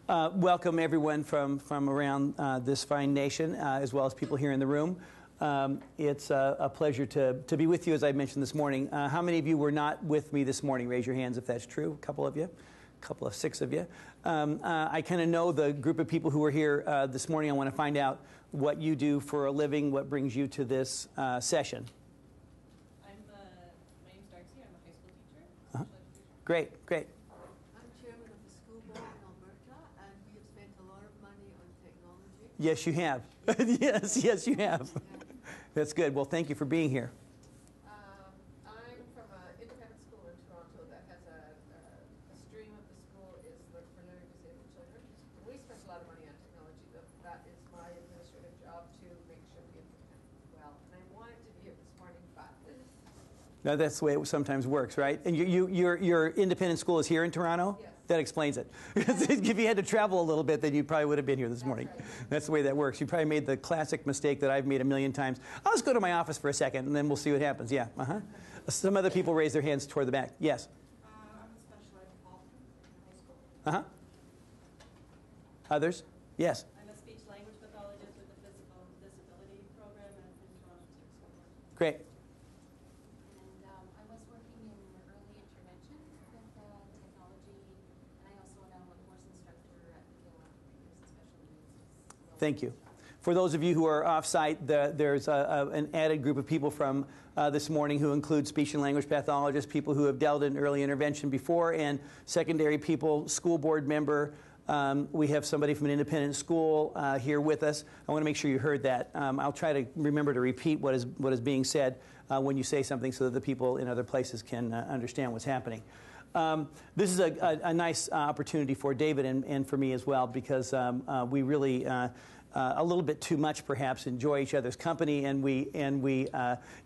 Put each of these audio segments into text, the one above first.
Welcome everyone from around this fine nation, as well as people here in the room. It's a pleasure to be with you, as I mentioned this morning. How many of you were not with me this morning? Raise your hands if that's true. A couple of you. A couple of 6 of you. I kind of know the group of people who were here this morning. I want to find out what you do for a living, what brings you to this session. My name's Darcy. I'm a high school teacher. Great, great. I'm chairman of the school board in Alberta, and we have spent a lot of money on technology. Yes, you have. yes, you have. That's good. Well, thank you for being here. I'm from an independent school in Toronto that has a stream of the school is for learning disabled children. We spend a lot of money on technology. That is my administrative job to make sure we implement well. And I wanted to be here this morning, but Now, that's the way it sometimes works, right? And your independent school is here in Toronto? Yes. That explains it. If you had to travel a little bit, then you probably would have been here this morning. right. That's the way that works. You probably made the classic mistake that I've made a million times. I'll just go to my office for a second, and then we'll see what happens. Yeah, Some other people raise their hands toward the back. Yes? I'm a special ed in high school. Others? Yes? I'm a speech language pathologist with the physical disability program at Toronto District School Board. Great. And I was working in early intervention with technology, and I also am a course instructor at the Special Needs. Thank you. For those of you who are off-site, there's an added group of people from this morning who include speech and language pathologists, people who have dealt in early intervention before, and secondary people, school board member. We have somebody from an independent school here with us. I want to make sure you heard that. I'll try to remember to repeat what is being said when you say something so that the people in other places can understand what's happening. This is a nice opportunity for David and for me as well, because we really a little bit too much perhaps enjoy each other's company, and we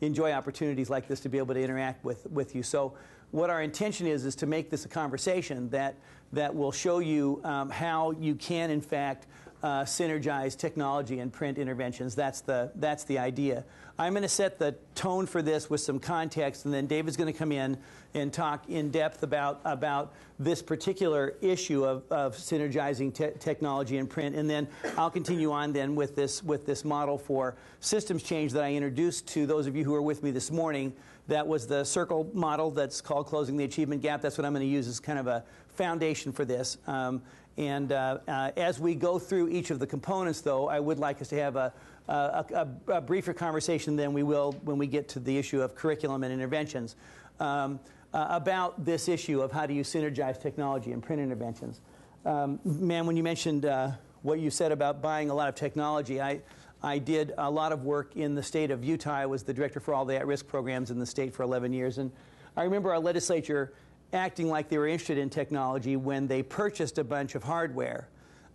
enjoy opportunities like this to be able to interact with you. So what our intention is to make this a conversation that will show you how you can in fact synergize technology and print interventions. That's the idea. I'm going to set the tone for this with some context, and then David's going to come in and talk in depth about this particular issue of synergizing technology and print, and then I'll continue on then with this model for systems change that I introduced to those of you who are with me this morning. That was the circle model that's called Closing the Achievement Gap. That's what I'm going to use as kind of a foundation for this. As we go through each of the components, though, I would like us to have a briefer conversation than we will when we get to the issue of curriculum and interventions about this issue of how do you synergize technology and print interventions. Ma'am, when you mentioned what you said about buying a lot of technology, I did a lot of work in the state of Utah. I was the director for all the at-risk programs in the state for 11 years. And I remember our legislature acting like they were interested in technology when they purchased a bunch of hardware.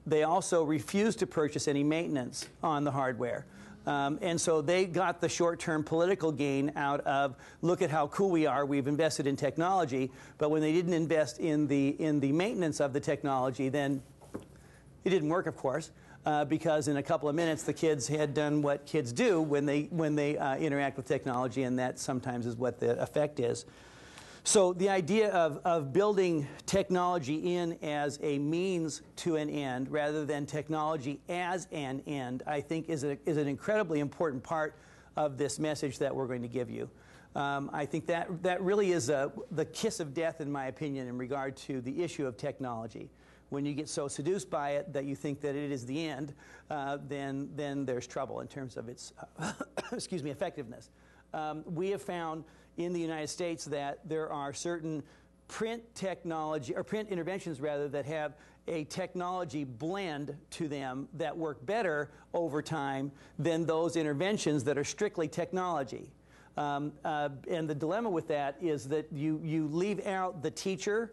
They also refused to purchase any maintenance on the hardware. And so they got the short-term political gain out of, look at how cool we are, we've invested in technology. But when they didn't invest in the maintenance of the technology, then it didn't work, of course. Because in a couple of minutes the kids had done what kids do when they interact with technology, and that sometimes is what the effect is. So the idea of building technology in as a means to an end rather than technology as an end, I think is an incredibly important part of this message that we're going to give you. I think that really is the kiss of death, in my opinion, in regard to the issue of technology. When you get so seduced by it that you think that it is the end, then there's trouble in terms of its excuse me, effectiveness. We have found in the United States that there are certain print technology, or print interventions rather, that have a technology blend to them that work better over time than those interventions that are strictly technology. And the dilemma with that is that you leave out the teacher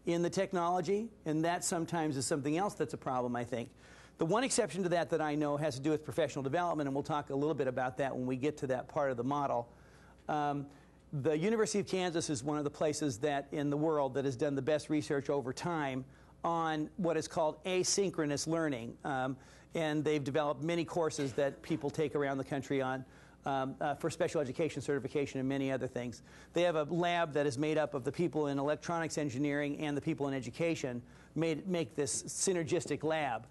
in the technology, and that sometimes is something else that's a problem, I think. The one exception to that I know has to do with professional development, and we'll talk a little bit about that when we get to that part of the model. The University of Kansas is one of the places that in the world that has done the best research over time on what is called asynchronous learning. And they've developed many courses that people take around the country on for special education certification and many other things. They have a lab that is made up of the people in electronics engineering and the people in education, make this synergistic lab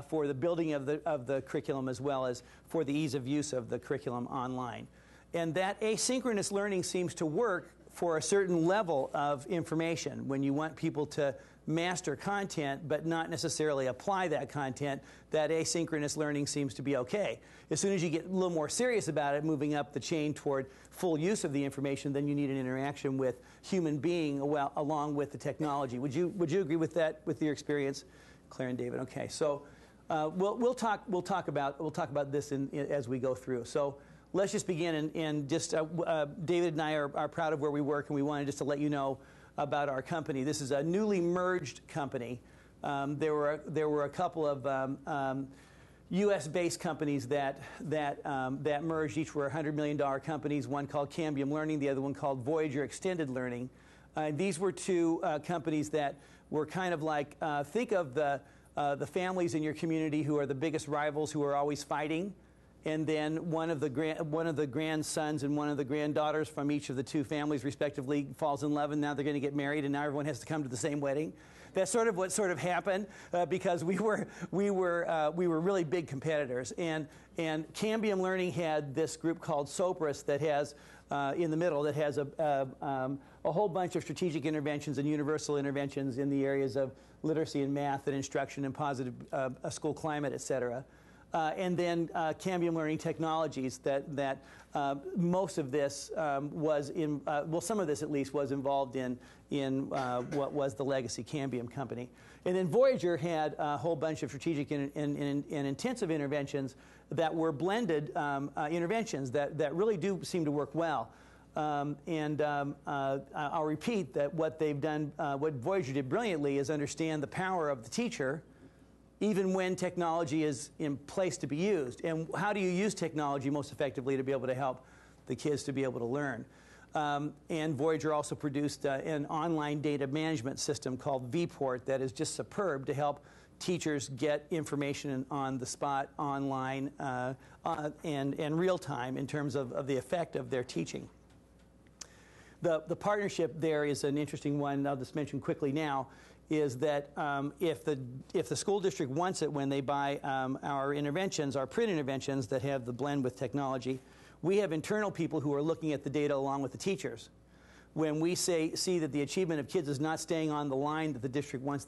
for the building of the curriculum as well as for the ease of use of the curriculum online. And that asynchronous learning seems to work for a certain level of information. When you want people to master content but not necessarily apply that content, that asynchronous learning seems to be okay. As soon as you get a little more serious about it, moving up the chain toward full use of the information, then you need an interaction with human being along with the technology. Would you agree with that, with your experience, Claire and David? Okay, so we'll talk about this as we go through. So let's just begin, and just David and I are proud of where we work, and we wanted just to let you know about our company. This is a newly merged company. There were a couple of U.S.-based companies that merged. Each were $100 million companies. One called Cambium Learning, the other one called Voyager Extended Learning. These were two companies that were kind of like, think of the families in your community who are the biggest rivals, who are always fighting. And then one of the grandsons and one of the granddaughters from each of the two families, respectively, falls in love, and now they're going to get married, and now everyone has to come to the same wedding. That's sort of what happened because we were really big competitors. And Cambium Learning had this group called Sopris that has in the middle that has a whole bunch of strategic interventions and universal interventions in the areas of literacy and math and instruction and positive school climate, et cetera. And then Cambium Learning Technologies, that most of this was in, well, some of this at least was involved in what was the legacy Cambium company. And then Voyager had a whole bunch of strategic and intensive interventions that were blended interventions that really do seem to work well. I'll repeat that what they've done, what Voyager did brilliantly is understand the power of the teacher even when technology is in place to be used. And how do you use technology most effectively to be able to help the kids to be able to learn? And Voyager also produced an online data management system called vPort that is just superb to help teachers get information on the spot, online, and real time in terms of the effect of their teaching. The partnership there is an interesting one. I'll just mention quickly now, is that if the school district wants it when they buy our interventions, our print interventions that have the blend with technology, we have internal people who are looking at the data along with the teachers. When we see that the achievement of kids is not staying on the line that the district wants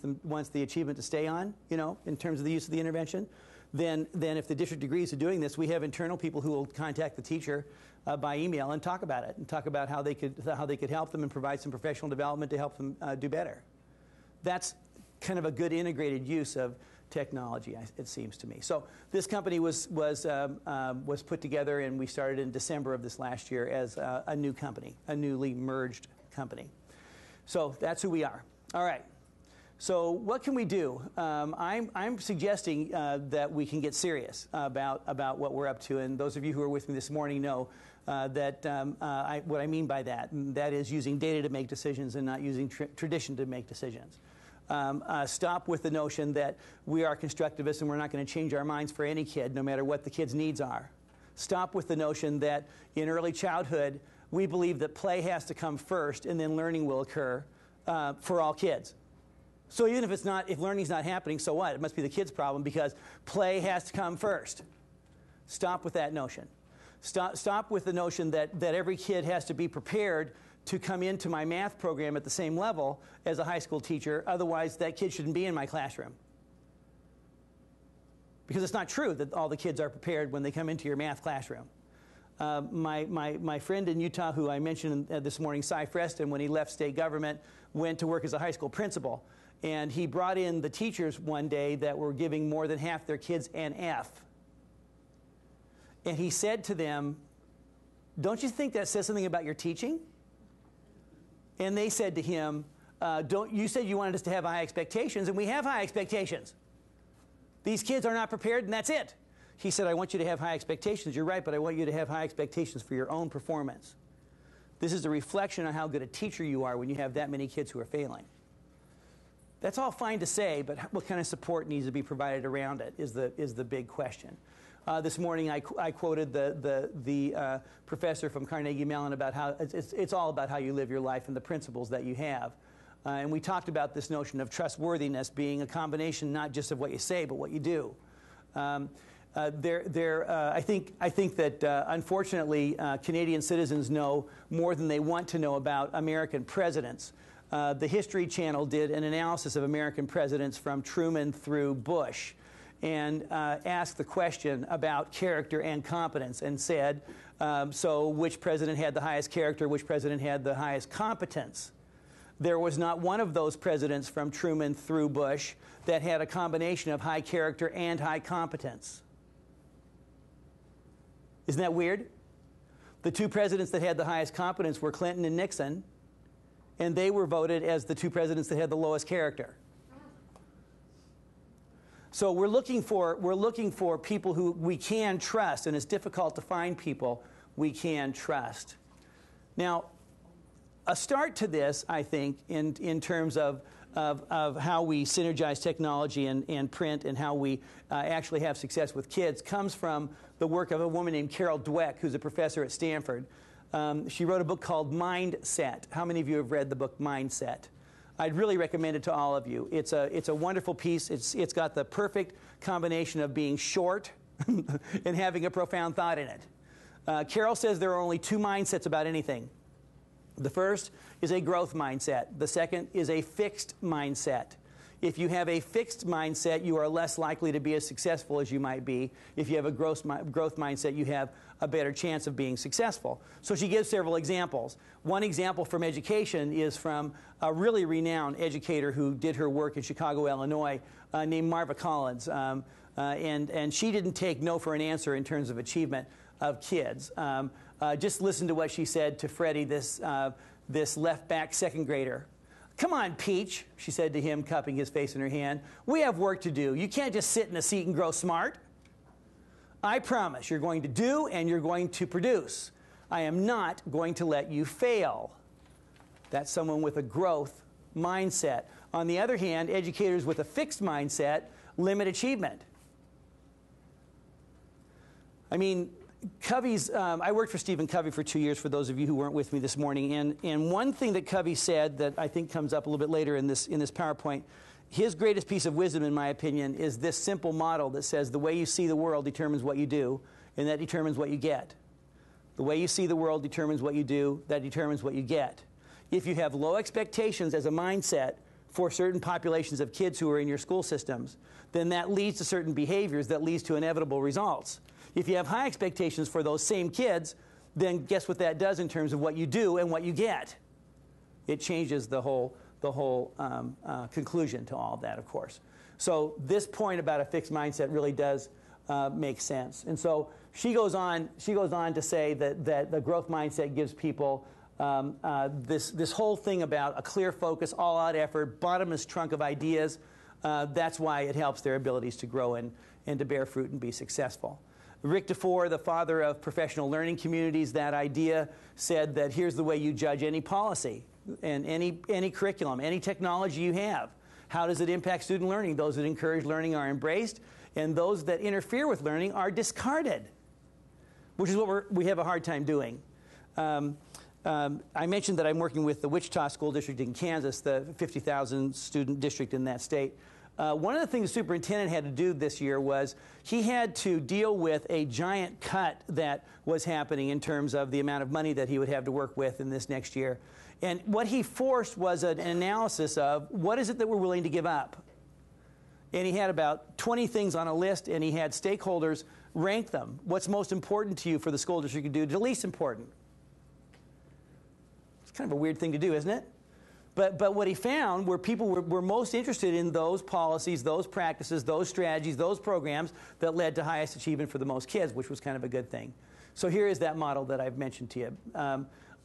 the achievement to stay on, in terms of the use of the intervention, then if the district agrees to doing this, we have internal people who will contact the teacher by email and talk about it, and talk about how they could help them and provide some professional development to help them do better. That's kind of a good integrated use of technology, it seems to me. So this company was put together, and we started in December of this last year as a new company, a newly merged company. So that's who we are. All right. So what can we do? I'm suggesting that we can get serious about what we're up to, and those of you who are with me this morning know what I mean by that, and that is using data to make decisions and not using tradition to make decisions. Stop with the notion that we are constructivists and we're not going to change our minds for any kid, no matter what the kid's needs are. Stop with the notion that in early childhood, we believe that play has to come first and then learning will occur for all kids. So even if learning's not happening, so what? It must be the kid's problem because play has to come first. Stop with that notion. Stop with the notion that every kid has to be prepared to come into my math program at the same level as a high school teacher. Otherwise, that kid shouldn't be in my classroom. Because it's not true that all the kids are prepared when they come into your math classroom. My friend in Utah, who I mentioned this morning, Cy Freston, when he left state government, went to work as a high school principal. And he brought in the teachers one day that were giving more than half their kids an F. And he said to them, "Don't you think that says something about your teaching?" And they said to him, you said you wanted us to have high expectations, and we have high expectations. These kids are not prepared, and that's it. He said, "I want you to have high expectations. You're right, but I want you to have high expectations for your own performance." This is a reflection on how good a teacher you are when you have that many kids who are failing. That's all fine to say, but what kind of support needs to be provided around it is the big question. This morning I quoted the professor from Carnegie Mellon about how it's all about how you live your life and the principles that you have. And we talked about this notion of trustworthiness being a combination not just of what you say, but what you do. I think that unfortunately Canadian citizens know more than they want to know about American presidents. The History Channel did an analysis of American presidents from Truman through Bush and asked the question about character and competence and said, so which president had the highest character, which president had the highest competence? There was not one of those presidents from Truman through Bush that had a combination of high character and high competence. Isn't that weird? The two presidents that had the highest competence were Clinton and Nixon, and they were voted as the two presidents that had the lowest character. So we're looking for people who we can trust, and it's difficult to find people we can trust. Now, a start to this, I think, in terms of how we synergize technology and print and how we actually have success with kids comes from the work of a woman named Carol Dweck, who's a professor at Stanford. She wrote a book called Mindset. How many of you have read the book Mindset? I'd really recommend it to all of you. It's a wonderful piece. It's got the perfect combination of being short and having a profound thought in it. Carol says there are only two mindsets about anything. The first is a growth mindset. The second is a fixed mindset. If you have a fixed mindset, you are less likely to be as successful as you might be. If you have a growth mindset, you have a better chance of being successful. So she gives several examples. One example from education is from a really renowned educator who did her work in Chicago, Illinois, named Marva Collins. And she didn't take no for an answer in terms of achievement of kids. Just listen to what she said to Freddie, this left-back second grader. "Come on, Peach," she said to him, cupping his face in her hand. "We have work to do. You can't just sit in a seat and grow smart. I promise you're going to do and you're going to produce. I am not going to let you fail." That's someone with a growth mindset. On the other hand, educators with a fixed mindset limit achievement. I mean, Covey's, I worked for Stevan Covey for 2 years, for those of you who weren't with me this morning, and one thing that Covey said that I think comes up a little bit later in this PowerPoint, his greatest piece of wisdom, in my opinion, is this simple model that says the way you see the world determines what you do, and that determines what you get. The way you see the world determines what you do, that determines what you get. If you have low expectations as a mindset for certain populations of kids who are in your school systems, then that leads to certain behaviors that leads to inevitable results. If you have high expectations for those same kids, then guess what that does in terms of what you do and what you get? It changes the whole conclusion to all of that, of course. So this point about a fixed mindset really does make sense. And so she goes on to say that the growth mindset gives people this whole thing about a clear focus, all-out effort, bottomless trunk of ideas. That's why it helps their abilities to grow and to bear fruit and be successful. Rick DeFore, the father of professional learning communities, that idea said that here's the way you judge any policy and any curriculum, any technology you have. How does it impact student learning? Those that encourage learning are embraced, and those that interfere with learning are discarded, which is what we have a hard time doing. I mentioned that I'm working with the Wichita School District in Kansas, the 50,000 student district in that state. One of the things the superintendent had to do this year was he had to deal with a giant cut that was happening in terms of the amount of money that he would have to work with in this next year. And what he forced was an analysis of what is it that we're willing to give up. And he had about 20 things on a list, and he had stakeholders rank them. What's most important to you for the school district to do to least important? It's kind of a weird thing to do, isn't it? But what he found were people were most interested in those policies, those practices, those strategies, those programs that led to highest achievement for the most kids, which was kind of a good thing. So here is that model that I've mentioned to you.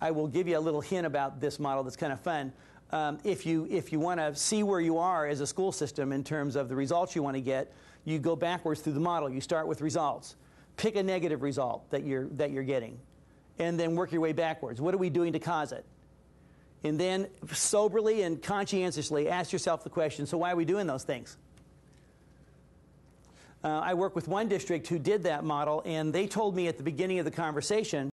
I will give you a little hint about this model that's kind of fun. If you want to see where you are as a school system in terms of the results you want to get, you go backwards through the model. You start with results. Pick a negative result that you're getting, and then work your way backwards. What are we doing to cause it? And then soberly and conscientiously ask yourself the question, so why are we doing those things? I work with one district who did that model, and they told me at the beginning of the conversation